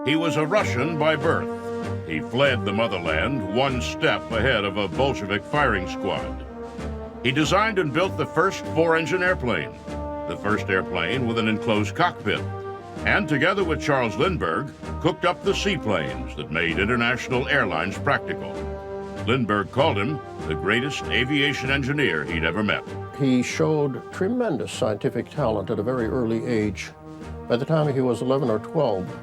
He was a Russian by birth. He fled the motherland one step ahead of a Bolshevik firing squad. He designed and built the first four-engine airplane, the first airplane with an enclosed cockpit, and together with Charles Lindbergh, cooked up the seaplanes that made international airlines practical. Lindbergh called him the greatest aviation engineer he'd ever met. He showed tremendous scientific talent at a very early age. By the time he was 11 or 12,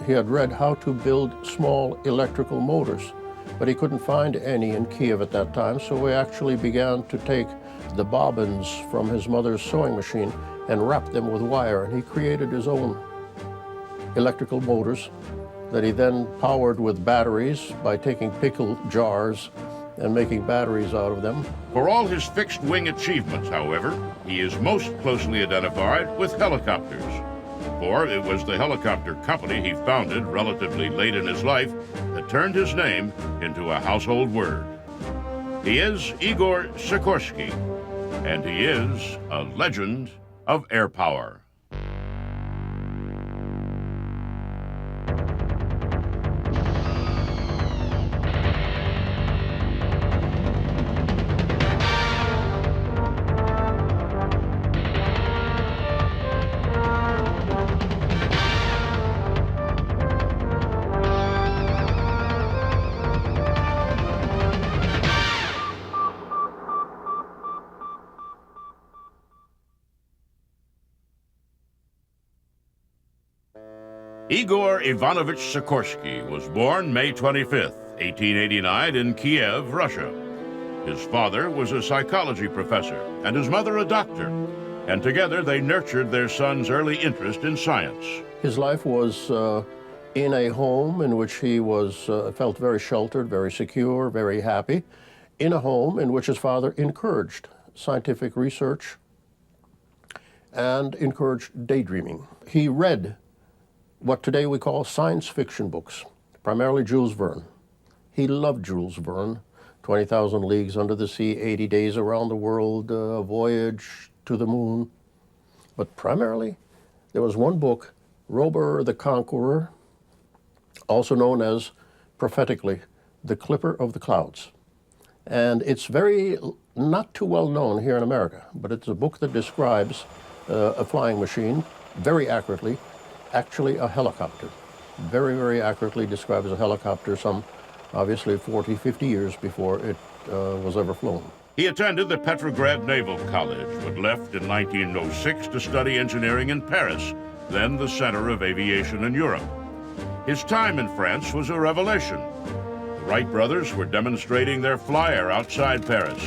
he had read how to build small electrical motors, but he couldn't find any in Kiev at that time, so he actually began to take the bobbins from his mother's sewing machine and wrap them with wire, and he created his own electrical motors that he then powered with batteries by taking pickle jars and making batteries out of them. For all his fixed-wing achievements, however, he is most closely identified with helicopters. For it was the helicopter company he founded relatively late in his life that turned his name into a household word. He is Igor Sikorsky, and he is a legend of air power. Igor Ivanovich Sikorsky was born May 25th, 1889 in Kiev, Russia. His father was a psychology professor and his mother a doctor, and together they nurtured their son's early interest in science. His life was in a home in which he was felt very sheltered, very secure, very happy, in a home in which his father encouraged scientific research and encouraged daydreaming. He read what today we call science fiction books, primarily Jules Verne. He loved Jules Verne, 20,000 Leagues Under the Sea, 80 Days Around the World, Voyage to the Moon. But primarily, there was one book, Robur the Conqueror, also known as, prophetically, The Clipper of the Clouds. And it's very, not too well known here in America, but it's a book that describes a flying machine very accurately, actually a helicopter. Very, very accurately describes a helicopter some, obviously, 40, 50 years before it was ever flown. He attended the Petrograd Naval College, but left in 1906 to study engineering in Paris, then the center of aviation in Europe. His time in France was a revelation. The Wright brothers were demonstrating their flyer outside Paris.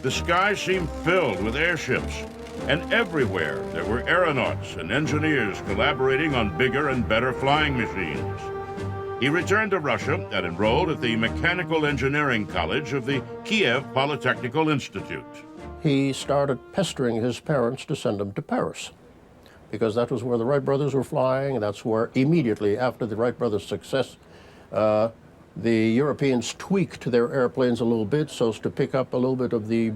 The sky seemed filled with airships, and everywhere there were aeronauts and engineers collaborating on bigger and better flying machines. He returned to Russia and enrolled at the Mechanical Engineering College of the Kiev Polytechnical Institute. He started pestering his parents to send him to Paris, because that was where the Wright brothers were flying, and that's where immediately after the Wright brothers' success, the Europeans tweaked their airplanes a little bit so as to pick up a little bit of the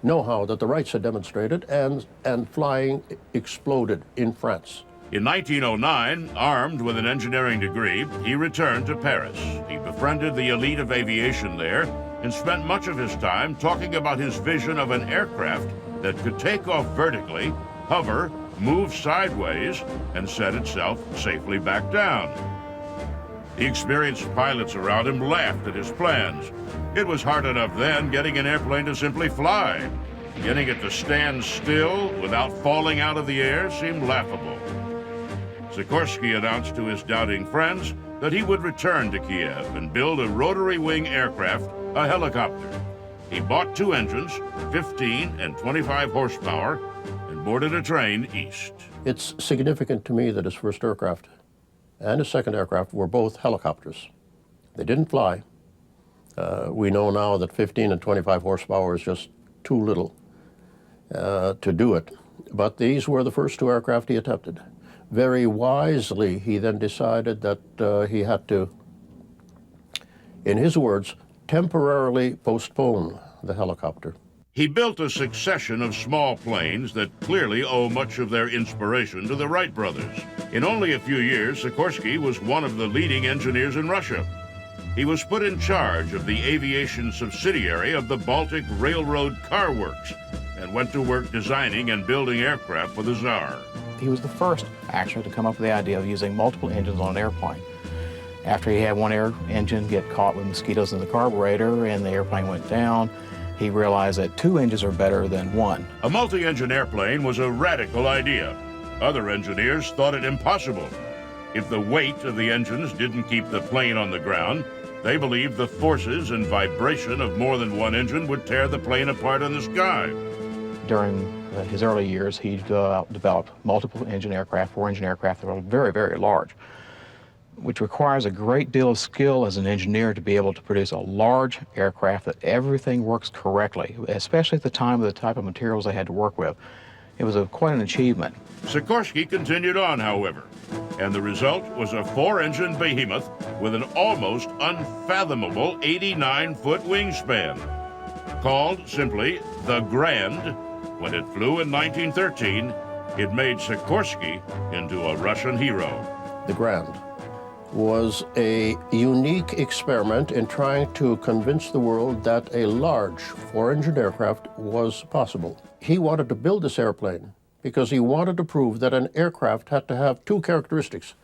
know-how that the Wrights had demonstrated, and flying exploded in France. In 1909, armed with an engineering degree, he returned to Paris. He befriended the elite of aviation there and spent much of his time talking about his vision of an aircraft that could take off vertically, hover, move sideways, and set itself safely back down. The experienced pilots around him laughed at his plans. It was hard enough then getting an airplane to simply fly. Getting it to stand still without falling out of the air seemed laughable. Sikorsky announced to his doubting friends that he would return to Kiev and build a rotary wing aircraft, a helicopter. He bought two engines, 15 and 25 horsepower, and boarded a train east. It's significant to me that his first aircraft and his second aircraft were both helicopters. They didn't fly. We know now that 15 and 25 horsepower is just too little to do it. But these were the first two aircraft he attempted. Very wisely, he then decided that he had to, in his words, temporarily postpone the helicopter. He built a succession of small planes that clearly owe much of their inspiration to the Wright brothers. In only a few years, Sikorsky was one of the leading engineers in Russia. He was put in charge of the aviation subsidiary of the Baltic Railroad Car Works and went to work designing and building aircraft for the Tsar. He was the first, actually, to come up with the idea of using multiple engines on an airplane. After he had one engine get caught with mosquitoes in the carburetor and the airplane went down, he realized that two engines are better than one. A multi-engine airplane was a radical idea. Other engineers thought it impossible. If the weight of the engines didn't keep the plane on the ground, they believed the forces and vibration of more than one engine would tear the plane apart in the sky. During his early years, he developed multiple engine aircraft, four-engine aircraft that were very, very large, which requires a great deal of skill as an engineer to be able to produce a large aircraft that everything works correctly, especially at the time of the type of materials they had to work with. It was quite an achievement. Sikorsky continued on, however, and the result was a four-engine behemoth with an almost unfathomable 89-foot wingspan. Called simply the Grand, when it flew in 1913, it made Sikorsky into a Russian hero. The Grand was a unique experiment in trying to convince the world that a large four-engine aircraft was possible. He wanted to build this airplane because he wanted to prove that an aircraft had to have two characteristics.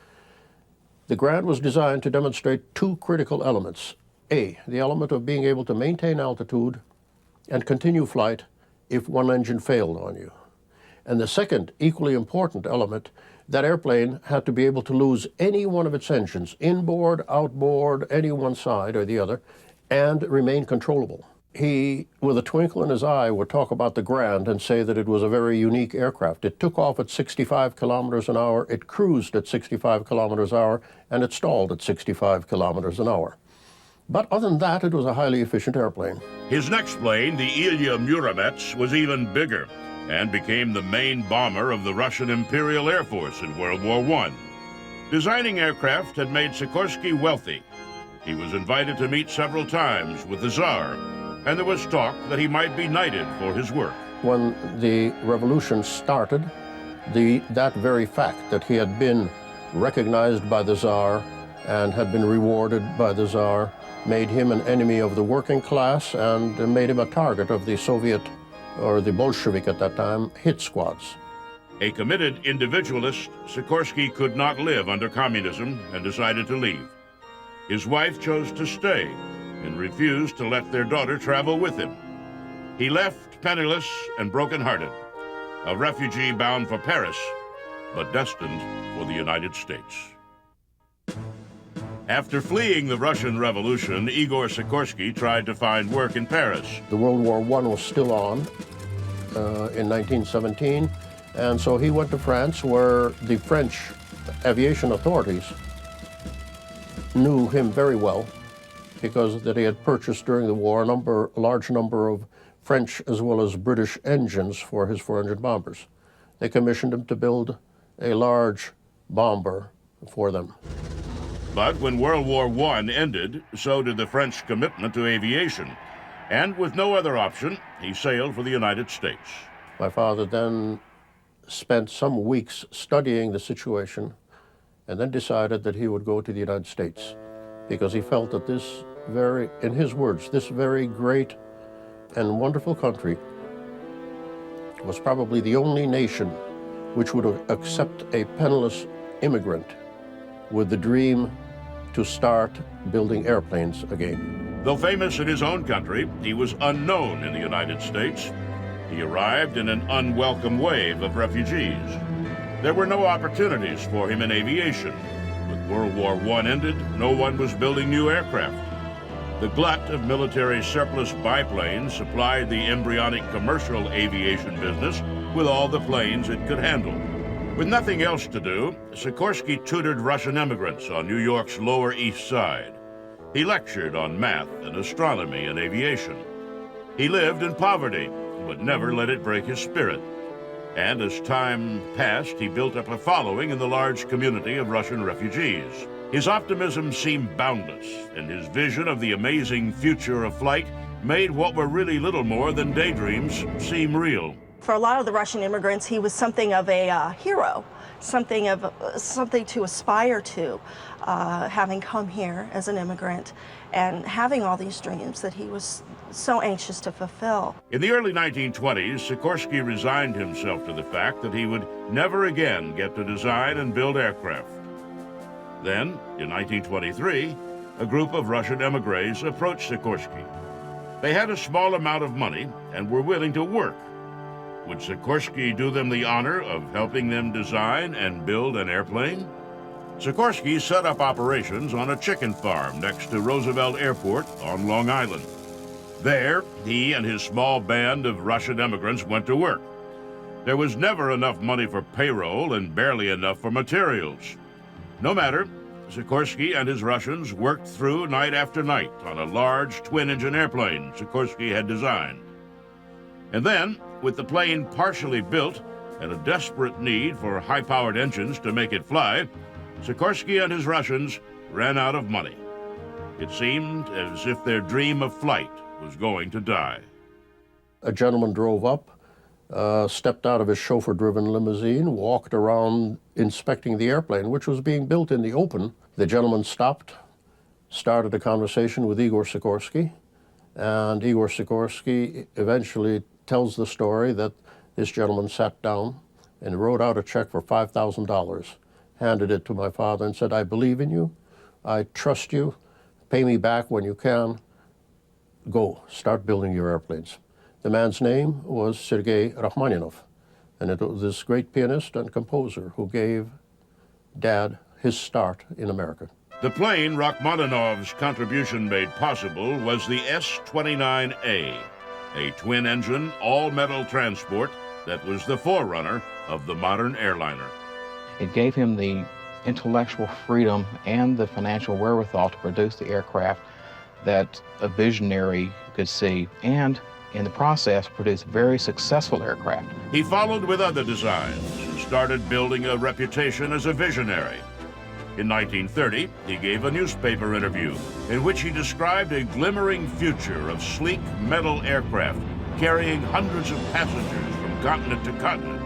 The Grand was designed to demonstrate two critical elements. A, the element of being able to maintain altitude and continue flight if one engine failed on you. And the second, equally important element, that airplane had to be able to lose any one of its engines, inboard, outboard, any one side or the other, and remain controllable. He, with a twinkle in his eye, would talk about the Grand and say that it was a very unique aircraft. It took off at 65 kilometers an hour, it cruised at 65 kilometers an hour, and it stalled at 65 kilometers an hour. But other than that, it was a highly efficient airplane. His next plane, the Ilya Muromets, was even bigger and became the main bomber of the Russian Imperial Air Force in World War I. Designing aircraft had made Sikorsky wealthy. He was invited to meet several times with the Tsar, and there was talk that he might be knighted for his work. When the revolution started, that very fact that he had been recognized by the Tsar and had been rewarded by the Tsar made him an enemy of the working class and made him a target of the Soviet, or the Bolshevik at that time, hit squads. A committed individualist, Sikorsky could not live under communism and decided to leave. His wife chose to stay and refused to let their daughter travel with him. He left penniless and broken-hearted, a refugee bound for Paris, but destined for the United States. After fleeing the Russian Revolution, Igor Sikorsky tried to find work in Paris. The World War I was still on in 1917, and so he went to France, where the French aviation authorities knew him very well because that he had purchased during the war a large number of French as well as British engines for his four-engine bombers. They commissioned him to build a large bomber for them. But when World War I ended, so did the French commitment to aviation. And with no other option, he sailed for the United States. My father then spent some weeks studying the situation and then decided that he would go to the United States because he felt that this very, in his words, this very great and wonderful country was probably the only nation which would accept a penniless immigrant with the dream to start building airplanes again. Though famous in his own country, he was unknown in the United States. He arrived in an unwelcome wave of refugees. There were no opportunities for him in aviation. With World War I ended, no one was building new aircraft. The glut of military surplus biplanes supplied the embryonic commercial aviation business with all the planes it could handle. With nothing else to do, Sikorsky tutored Russian immigrants on New York's Lower East Side. He lectured on math and astronomy and aviation. He lived in poverty, but never let it break his spirit. And as time passed, he built up a following in the large community of Russian refugees. His optimism seemed boundless, and his vision of the amazing future of flight made what were really little more than daydreams seem real. For a lot of the Russian immigrants, he was something of a hero, something to aspire to, having come here as an immigrant and having all these dreams that he was so anxious to fulfill. In the early 1920s, Sikorsky resigned himself to the fact that he would never again get to design and build aircraft. Then, in 1923, a group of Russian emigres approached Sikorsky. They had a small amount of money and were willing to work. Would Sikorsky do them the honor of helping them design and build an airplane? Sikorsky set up operations on a chicken farm next to Roosevelt Airport on Long Island. There, he and his small band of Russian immigrants went to work. There was never enough money for payroll and barely enough for materials. No matter, Sikorsky and his Russians worked through night after night on a large twin-engine airplane Sikorsky had designed. And then, with the plane partially built and a desperate need for high-powered engines to make it fly, Sikorsky and his Russians ran out of money. It seemed as if their dream of flight was going to die. A gentleman drove up, stepped out of his chauffeur-driven limousine, walked around inspecting the airplane, which was being built in the open. The gentleman stopped, started a conversation with Igor Sikorsky, and Igor Sikorsky eventually tells the story that this gentleman sat down and wrote out a check for $5,000, handed it to my father and said, "I believe in you, I trust you, pay me back when you can, go, start building your airplanes." The man's name was Sergei Rachmaninoff, and it was this great pianist and composer who gave Dad his start in America. The plane Rachmaninoff's contribution made possible was the S-29A, a twin-engine, all-metal transport that was the forerunner of the modern airliner. It gave him the intellectual freedom and the financial wherewithal to produce the aircraft that a visionary could see, and in the process produce very successful aircraft. He followed with other designs and started building a reputation as a visionary. In 1930, he gave a newspaper interview in which he described a glimmering future of sleek metal aircraft carrying hundreds of passengers from continent to continent.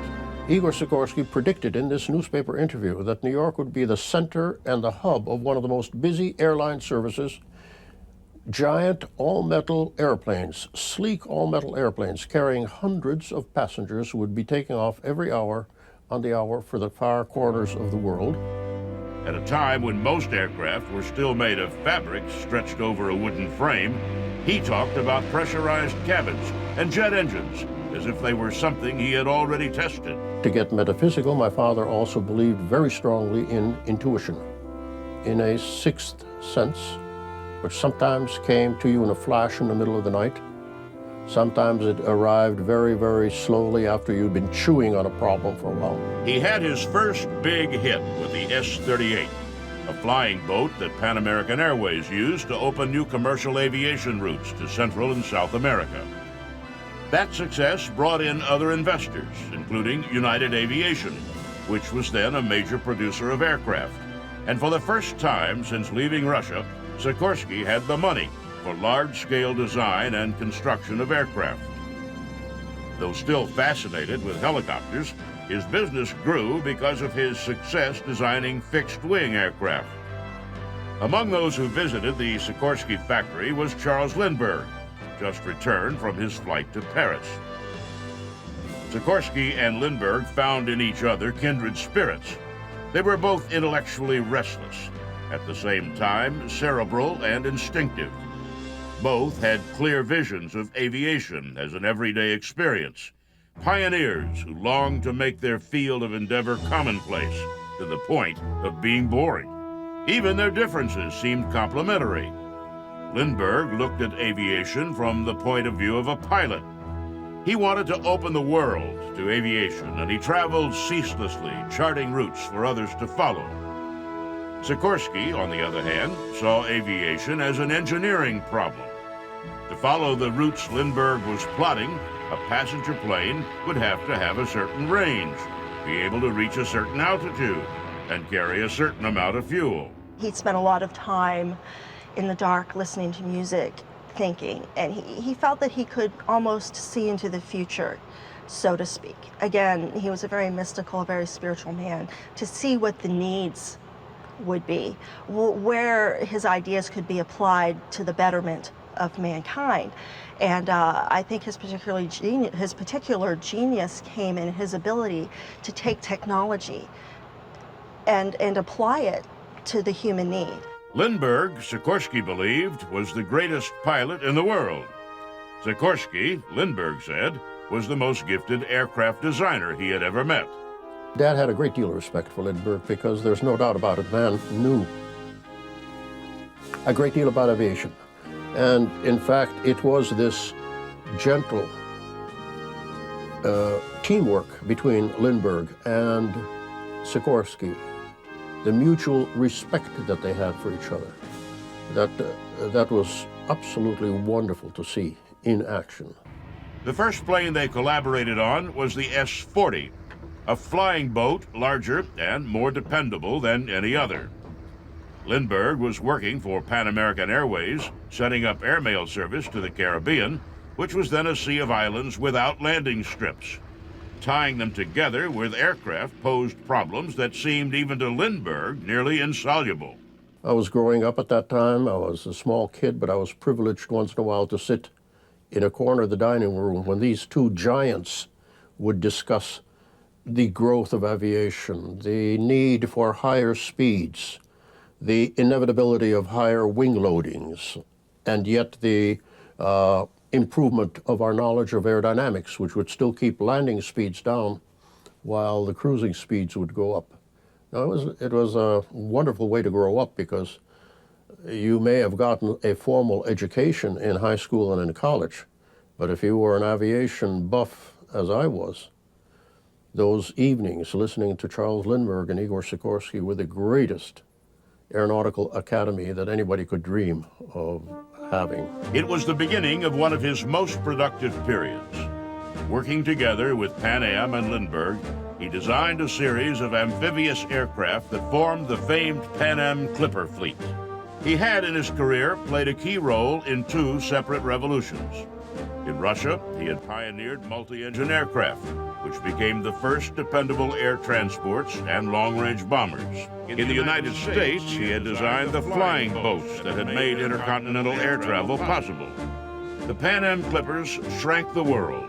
Igor Sikorsky predicted in this newspaper interview that New York would be the center and the hub of one of the most busy airline services. Giant all-metal airplanes, sleek all-metal airplanes carrying hundreds of passengers would be taking off every hour on the hour for the far corners of the world. At a time when most aircraft were still made of fabric stretched over a wooden frame, he talked about pressurized cabins and jet engines as if they were something he had already tested. To get metaphysical, my father also believed very strongly in intuition, in a sixth sense, which sometimes came to you in a flash in the middle of the night. Sometimes it arrived very, very slowly after you'd been chewing on a problem for a while. He had his first big hit with the S-38, a flying boat that Pan American Airways used to open new commercial aviation routes to Central and South America. That success brought in other investors, including United Aviation, which was then a major producer of aircraft. And for the first time since leaving Russia, Sikorsky had the money for large-scale design and construction of aircraft. Though still fascinated with helicopters, his business grew because of his success designing fixed-wing aircraft. Among those who visited the Sikorsky factory was Charles Lindbergh, just returned from his flight to Paris. Sikorsky and Lindbergh found in each other kindred spirits. They were both intellectually restless, at the same time cerebral and instinctive. Both had clear visions of aviation as an everyday experience, pioneers who longed to make their field of endeavor commonplace to the point of being boring. Even their differences seemed complementary. Lindbergh looked at aviation from the point of view of a pilot. He wanted to open the world to aviation, and he traveled ceaselessly, charting routes for others to follow. Sikorsky, on the other hand, saw aviation as an engineering problem. To follow the routes Lindbergh was plotting, a passenger plane would have to have a certain range, be able to reach a certain altitude, and carry a certain amount of fuel. He'd spent a lot of time in the dark listening to music thinking, and he felt that he could almost see into the future, so to speak. Again, he was a very mystical, very spiritual man, to see what the needs would be, where his ideas could be applied to the betterment of mankind. And I think his particular genius came in his ability to take technology and apply it to the human need. Lindbergh, Sikorsky believed, was the greatest pilot in the world. Sikorsky, Lindbergh said, was the most gifted aircraft designer he had ever met. Dad had a great deal of respect for Lindbergh because there's no doubt about it, man knew a great deal about aviation. And in fact, it was this gentle teamwork between Lindbergh and Sikorsky, the mutual respect that they had for each other, that was absolutely wonderful to see in action. The first plane they collaborated on was the S-40, a flying boat larger and more dependable than any other. Lindbergh was working for Pan American Airways, setting up airmail service to the Caribbean, which was then a sea of islands without landing strips. Tying them together with aircraft posed problems that seemed even to Lindbergh nearly insoluble. I was growing up at that time. I was a small kid, but I was privileged once in a while to sit in a corner of the dining room when these two giants would discuss the growth of aviation, the need for higher speeds, the inevitability of higher wing loadings, and yet the improvement of our knowledge of aerodynamics, which would still keep landing speeds down while the cruising speeds would go up. Now, it was a wonderful way to grow up because you may have gotten a formal education in high school and in college, but if you were an aviation buff, as I was, those evenings listening to Charles Lindbergh and Igor Sikorsky were the greatest aeronautical academy that anybody could dream of having. It was the beginning of one of his most productive periods. Working together with Pan Am and Lindbergh, he designed a series of amphibious aircraft that formed the famed Pan Am Clipper fleet. He had in his career played a key role in two separate revolutions. In Russia, he had pioneered multi-engine aircraft, which became the first dependable air transports and long-range bombers. In the United States, he had designed the flying boats that had made intercontinental air travel possible. The Pan Am Clippers shrank the world,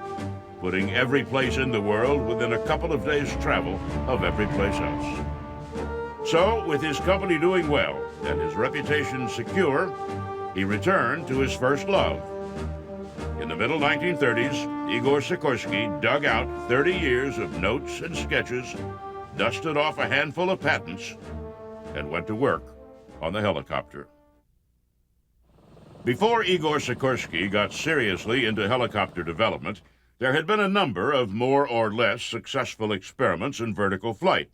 putting every place in the world within a couple of days' travel of every place else. So, with his company doing well and his reputation secure, he returned to his first love. In the middle 1930s, Igor Sikorsky dug out 30 years of notes and sketches, dusted off a handful of patents, and went to work on the helicopter. Before Igor Sikorsky got seriously into helicopter development, there had been a number of more or less successful experiments in vertical flight.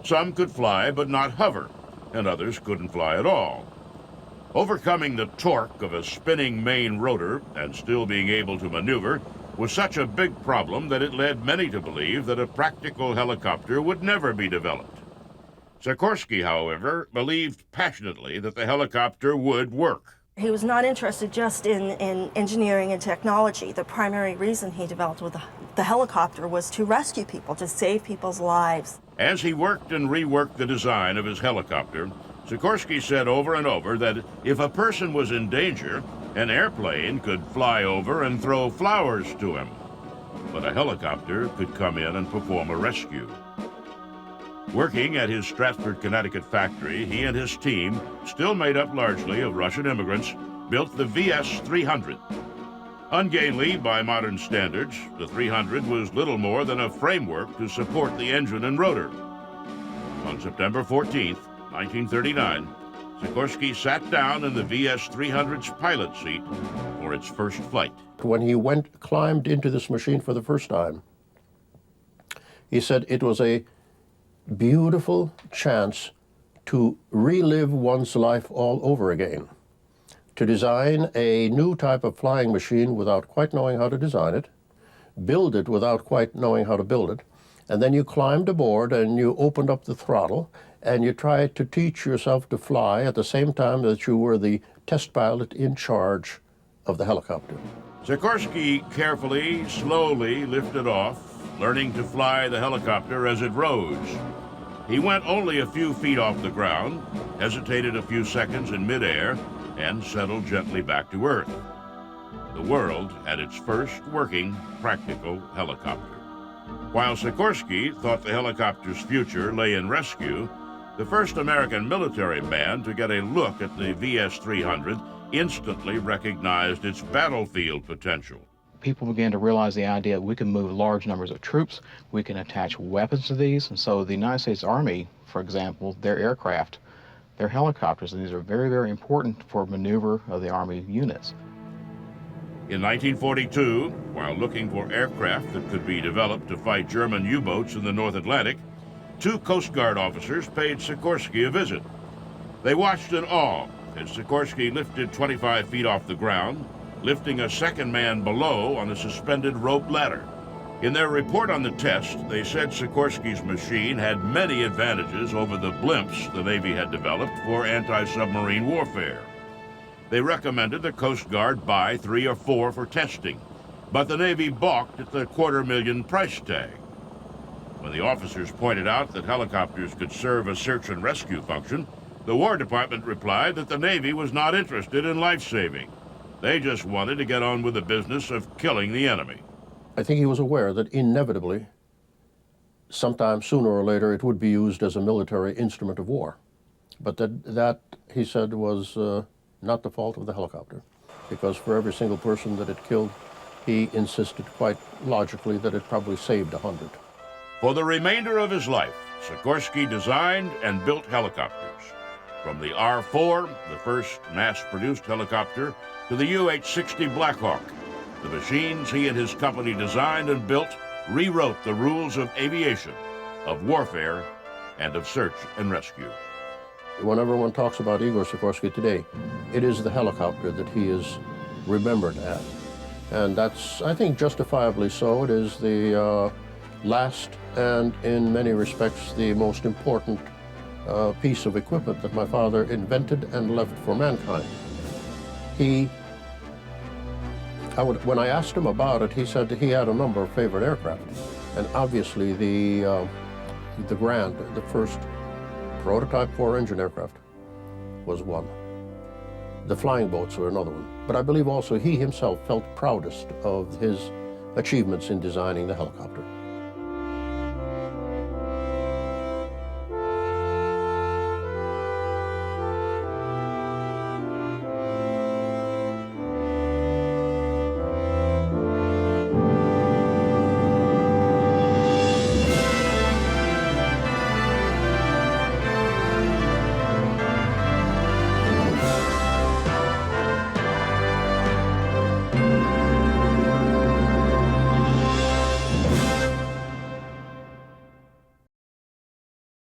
Some could fly but not hover, and others couldn't fly at all. Overcoming the torque of a spinning main rotor and still being able to maneuver was such a big problem that it led many to believe that a practical helicopter would never be developed. Sikorsky, however, believed passionately that the helicopter would work. He was not interested just in engineering and technology. The primary reason he developed with the helicopter was to rescue people, to save people's lives. As he worked and reworked the design of his helicopter, Sikorsky said over and over that if a person was in danger, an airplane could fly over and throw flowers to him, but a helicopter could come in and perform a rescue. Working at his Stratford, Connecticut factory, he and his team, still made up largely of Russian immigrants, built the VS-300. Ungainly by modern standards, the 300 was little more than a framework to support the engine and rotor. On September 14th, 1939, Sikorsky sat down in the VS-300's pilot seat for its first flight. When he climbed into this machine for the first time, he said it was a beautiful chance to relive one's life all over again, to design a new type of flying machine without quite knowing how to design it, build it without quite knowing how to build it, and then you climbed aboard and you opened up the throttle and you tried to teach yourself to fly at the same time that you were the test pilot in charge of the helicopter. Sikorsky carefully, slowly lifted off, learning to fly the helicopter as it rose. He went only a few feet off the ground, hesitated a few seconds in midair, and settled gently back to Earth. The world had its first working, practical helicopter. While Sikorsky thought the helicopter's future lay in rescue, the first American military band to get a look at the VS-300 instantly recognized its battlefield potential. People began to realize the idea that we can move large numbers of troops, we can attach weapons to these, and so the United States Army, for example, their aircraft, their helicopters, and these are very, very important for maneuver of the Army units. In 1942, while looking for aircraft that could be developed to fight German U-boats in the North Atlantic, two Coast Guard officers paid Sikorsky a visit. They watched in awe as Sikorsky lifted 25 feet off the ground, lifting a second man below on a suspended rope ladder. In their report on the test, they said Sikorsky's machine had many advantages over the blimps the Navy had developed for anti-submarine warfare. They recommended the Coast Guard buy 3 or 4 for testing, but the Navy balked at the $250,000 price tag. When the officers pointed out that helicopters could serve a search and rescue function, the War Department replied that the Navy was not interested in life-saving. They just wanted to get on with the business of killing the enemy. I think he was aware that inevitably, sometime sooner or later, it would be used as a military instrument of war. But that he said, was not the fault of the helicopter, because for every single person that it killed, he insisted quite logically that it probably saved 100. For the remainder of his life, Sikorsky designed and built helicopters. From the R-4, the first mass-produced helicopter, to the UH-60 Blackhawk, the machines he and his company designed and built rewrote the rules of aviation, of warfare, and of search and rescue. When everyone talks about Igor Sikorsky today, it is the helicopter that he is remembered as. And that's, I think, justifiably so. It is the last and, in many respects, the most important piece of equipment that my father invented and left for mankind. When I asked him about it, he said he had a number of favorite aircraft. And obviously the Grand, the first prototype 4-engine aircraft, was one. The flying boats were another one. But I believe also he himself felt proudest of his achievements in designing the helicopter.